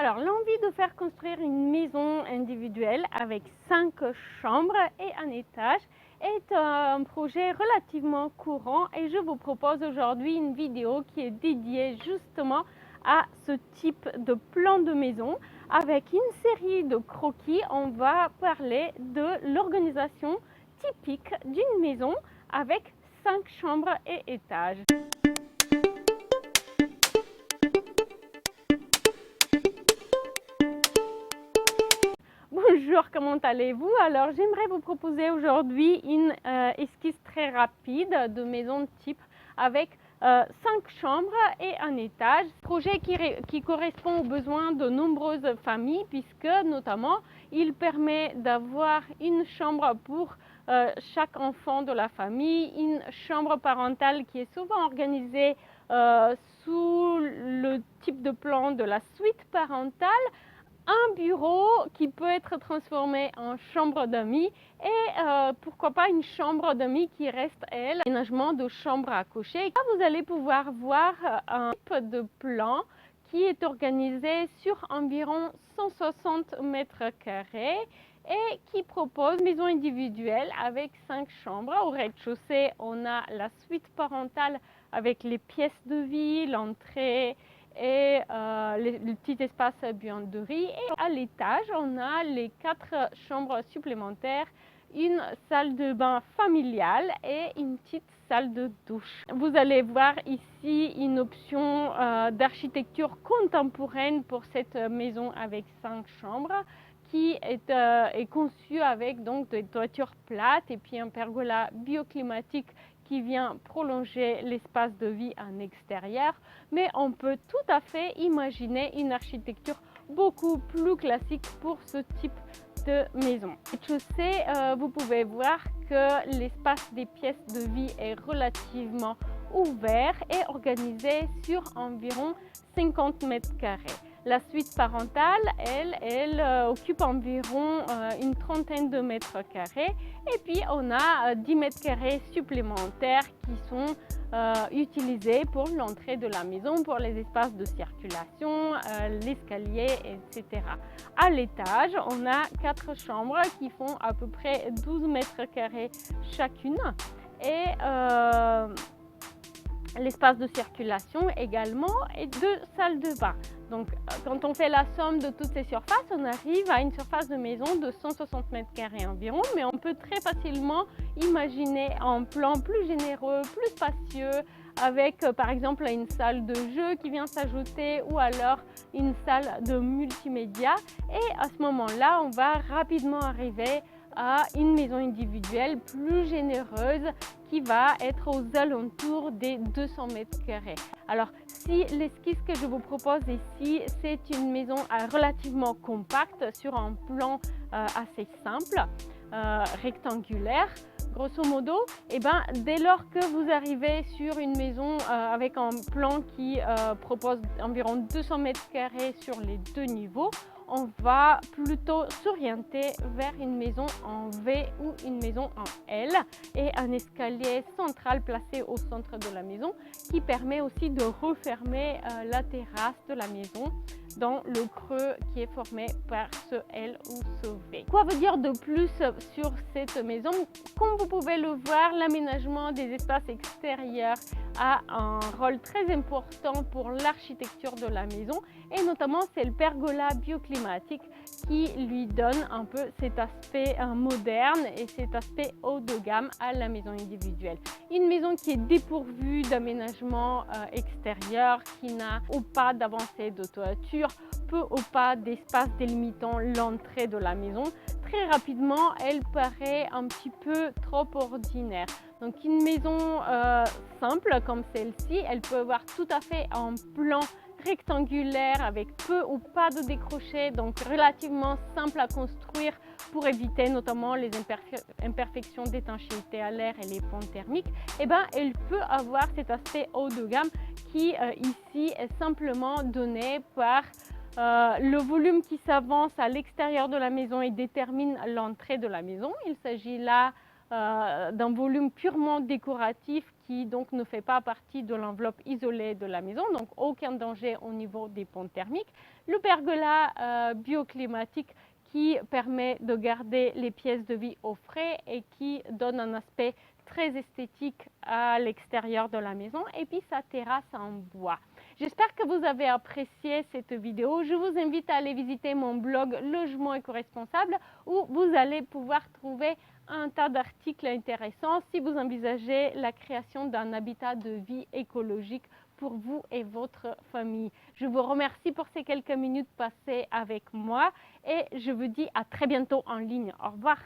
Alors, l'envie de faire construire une maison individuelle avec 5 chambres et un étage est un projet relativement courant et je vous propose aujourd'hui une vidéo qui est dédiée justement à ce type de plan de maison. Avec une série de croquis, on va parler de l'organisation typique d'une maison avec 5 chambres et étages. Bonjour, comment allez-vous? Alors, j'aimerais vous proposer aujourd'hui une esquisse très rapide de maison type avec 5 chambres et un étage. Projet qui correspond aux besoins de nombreuses familles puisque notamment il permet d'avoir une chambre pour chaque enfant de la famille, une chambre parentale qui est souvent organisée sous le type de plan de la suite parentale, un bureau qui peut être transformé en chambre d'amis et pourquoi pas une chambre d'amis qui reste, elle, un aménagement de chambre à coucher. Là, vous allez pouvoir voir un type de plan qui est organisé sur environ 160 mètres carrés et qui propose une maison individuelle avec 5 chambres. Au rez-de-chaussée, on a la suite parentale avec les pièces de vie, l'entrée et le petit espace buanderie. Et à l'étage, on a les 4 chambres supplémentaires, une salle de bain familiale et une petite salle de douche. Vous allez voir ici une option d'architecture contemporaine pour cette maison avec 5 chambres qui est conçue avec donc des toitures plates et puis un pergola bioclimatique qui vient prolonger l'espace de vie en extérieur, mais on peut tout à fait imaginer une architecture beaucoup plus classique pour ce type de maison. Je sais, vous pouvez voir que l'espace des pièces de vie est relativement ouvert et organisé sur environ 50 mètres carrés. La suite parentale, elle occupe environ une trentaine de mètres carrés et puis on a 10 mètres carrés supplémentaires qui sont utilisés pour l'entrée de la maison, pour les espaces de circulation, l'escalier, etc. À l'étage, on a 4 chambres qui font à peu près 12 mètres carrés chacune et l'espace de circulation également et 2 salles de bain. Donc, quand on fait la somme de toutes ces surfaces, on arrive à une surface de maison de 160 mètres carrés environ, mais on peut très facilement imaginer un plan plus généreux, plus spacieux, avec par exemple une salle de jeu qui vient s'ajouter ou alors une salle de multimédia. Et à ce moment-là, on va rapidement arriver à une maison individuelle plus généreuse qui va être aux alentours des 200 mètres carrés. Alors, si l'esquisse que je vous propose ici, c'est une maison relativement compacte sur un plan assez simple, rectangulaire, grosso modo, et ben, dès lors que vous arrivez sur une maison avec un plan qui propose environ 200 mètres carrés sur les 2 niveaux, on va plutôt s'orienter vers une maison en V ou une maison en L et un escalier central placé au centre de la maison qui permet aussi de refermer la terrasse de la maison dans le creux qui est formé par ce L ou ce V. Quoi veut dire de plus sur cette maison? Comme vous pouvez le voir, l'aménagement des espaces extérieurs a un rôle très important pour l'architecture de la maison et notamment c'est le pergola bioclimatique qui lui donne un peu cet aspect moderne et cet aspect haut de gamme à la maison individuelle. Une maison qui est dépourvue d'aménagement extérieur, qui n'a ou pas d'avancée de toiture, peu ou pas d'espace délimitant l'entrée de la maison. Très rapidement, elle paraît un petit peu trop ordinaire. Donc une maison simple comme celle-ci, elle peut avoir tout à fait un plan rectangulaire avec peu ou pas de décrochés, donc relativement simple à construire pour éviter notamment les imperfections d'étanchéité à l'air et les ponts thermiques. Et ben, elle peut avoir cet aspect haut de gamme qui ici est simplement donné par le volume qui s'avance à l'extérieur de la maison et détermine l'entrée de la maison. Il s'agit là d'un volume purement décoratif qui donc ne fait pas partie de l'enveloppe isolée de la maison, donc aucun danger au niveau des pompes thermiques. Le pergola bioclimatique qui permet de garder les pièces de vie au frais et qui donne un aspect très esthétique à l'extérieur de la maison, et puis sa terrasse en bois. J'espère que vous avez apprécié cette vidéo. Je vous invite à aller visiter mon blog Logement éco-responsable où vous allez pouvoir trouver un tas d'articles intéressants si vous envisagez la création d'un habitat de vie écologique pour vous et votre famille. Je vous remercie pour ces quelques minutes passées avec moi et je vous dis à très bientôt en ligne. Au revoir.